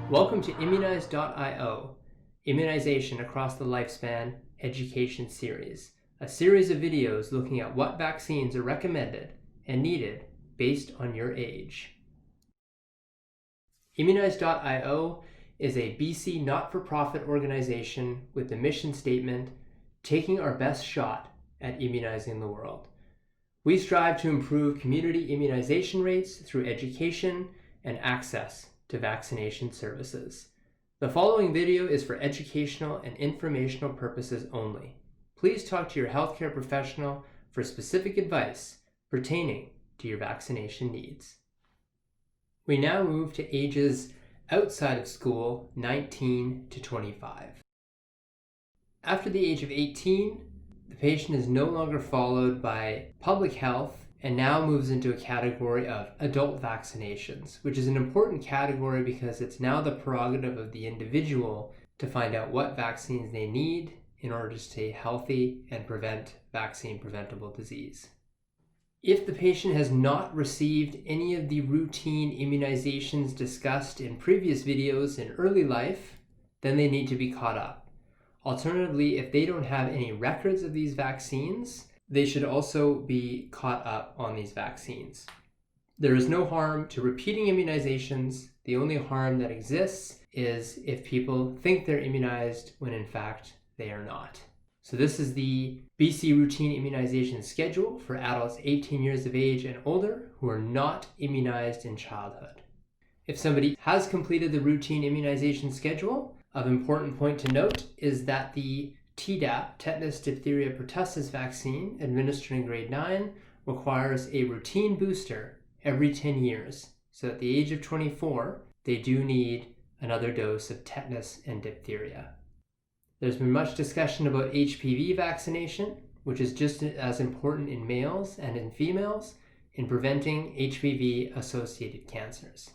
Welcome to Immunize.io, Immunization Across the Lifespan Education Series, a series of videos looking at what vaccines are recommended and needed based on your age. Immunize.io is a BC not-for-profit organization with the mission statement, taking our best shot at immunizing the world. We strive to improve community immunization rates through education and access to vaccination services. The following video is for educational and informational purposes only. Please talk to your healthcare professional for specific advice pertaining to your vaccination needs. We now move to ages outside of school, 19 to 25. After the age of 18, the patient is no longer followed by public health and now moves into a category of adult vaccinations, which is an important category because it's now the prerogative of the individual to find out what vaccines they need in order to stay healthy and prevent vaccine-preventable disease. If the patient has not received any of the routine immunizations discussed in previous videos in early life, then they need to be caught up. Alternatively, if they don't have any records of these vaccines, they should also be caught up on these vaccines. There is no harm to repeating immunizations. The only harm that exists is if people think they're immunized when in fact they are not. So this is the BC routine immunization schedule for adults 18 years of age and older who are not immunized in childhood. If somebody has completed the routine immunization schedule, of important point to note is that the Tdap, tetanus, diphtheria, pertussis vaccine administered in grade 9 requires a routine booster every 10 years. So at the age of 24, they do need another dose of tetanus and diphtheria. There's been much discussion about HPV vaccination, which is just as important in males and in females in preventing HPV-associated cancers.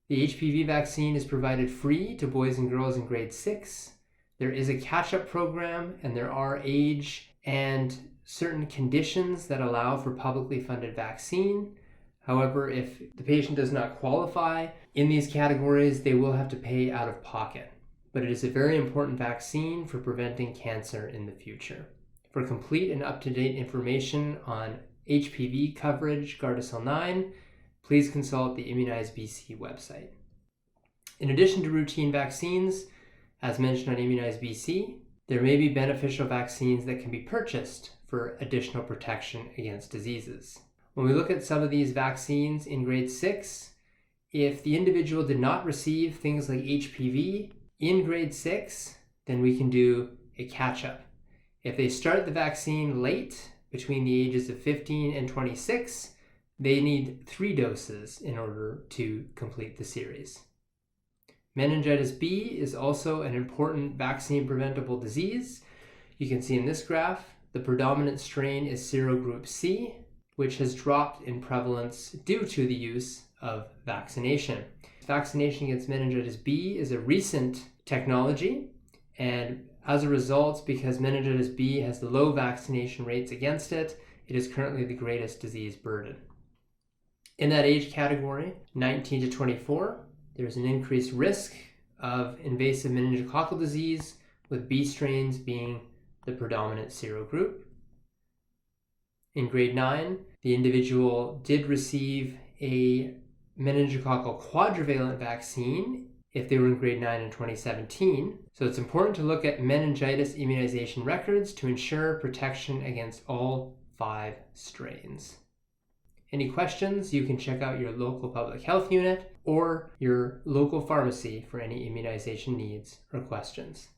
The HPV vaccine is provided free to boys and girls in grade 6. There is a catch-up program, and there are age and certain conditions that allow for publicly funded vaccine. However, if the patient does not qualify in these categories, they will have to pay out of pocket. But it is a very important vaccine for preventing cancer in the future. For complete and up-to-date information on HPV coverage Gardasil 9, please consult the Immunize BC website. In addition to routine vaccines, as mentioned on Immunize BC, there may be beneficial vaccines that can be purchased for additional protection against diseases. When we look at some of these vaccines in grade 6, if the individual did not receive things like HPV in grade 6, then we can do a catch-up. If they start the vaccine late, between the ages of 15 and 26, they need 3 doses in order to complete the series. Meningitis B is also an important vaccine-preventable disease. You can see in this graph, the predominant strain is serogroup C, which has dropped in prevalence due to the use of vaccination. Vaccination against meningitis B is a recent technology, and as a result, because meningitis B has low vaccination rates against it, it is currently the greatest disease burden. In that age category, 19 to 24, there's an increased risk of invasive meningococcal disease, with B strains being the predominant serogroup. In grade 9, the individual did receive a meningococcal quadrivalent vaccine if they were in grade 9 in 2017. So it's important to look at meningitis immunization records to ensure protection against all 5 strains. Any questions, you can check out your local public health unit or your local pharmacy for any immunization needs or questions.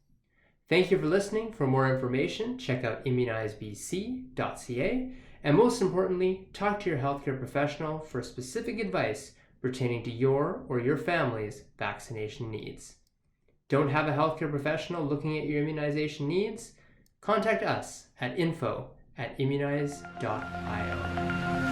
Thank you for listening. For more information, check out immunizebc.ca, and most importantly, talk to your healthcare professional for specific advice pertaining to your or your family's vaccination needs. Don't have a healthcare professional looking at your immunization needs? Contact us at info@immunize.io.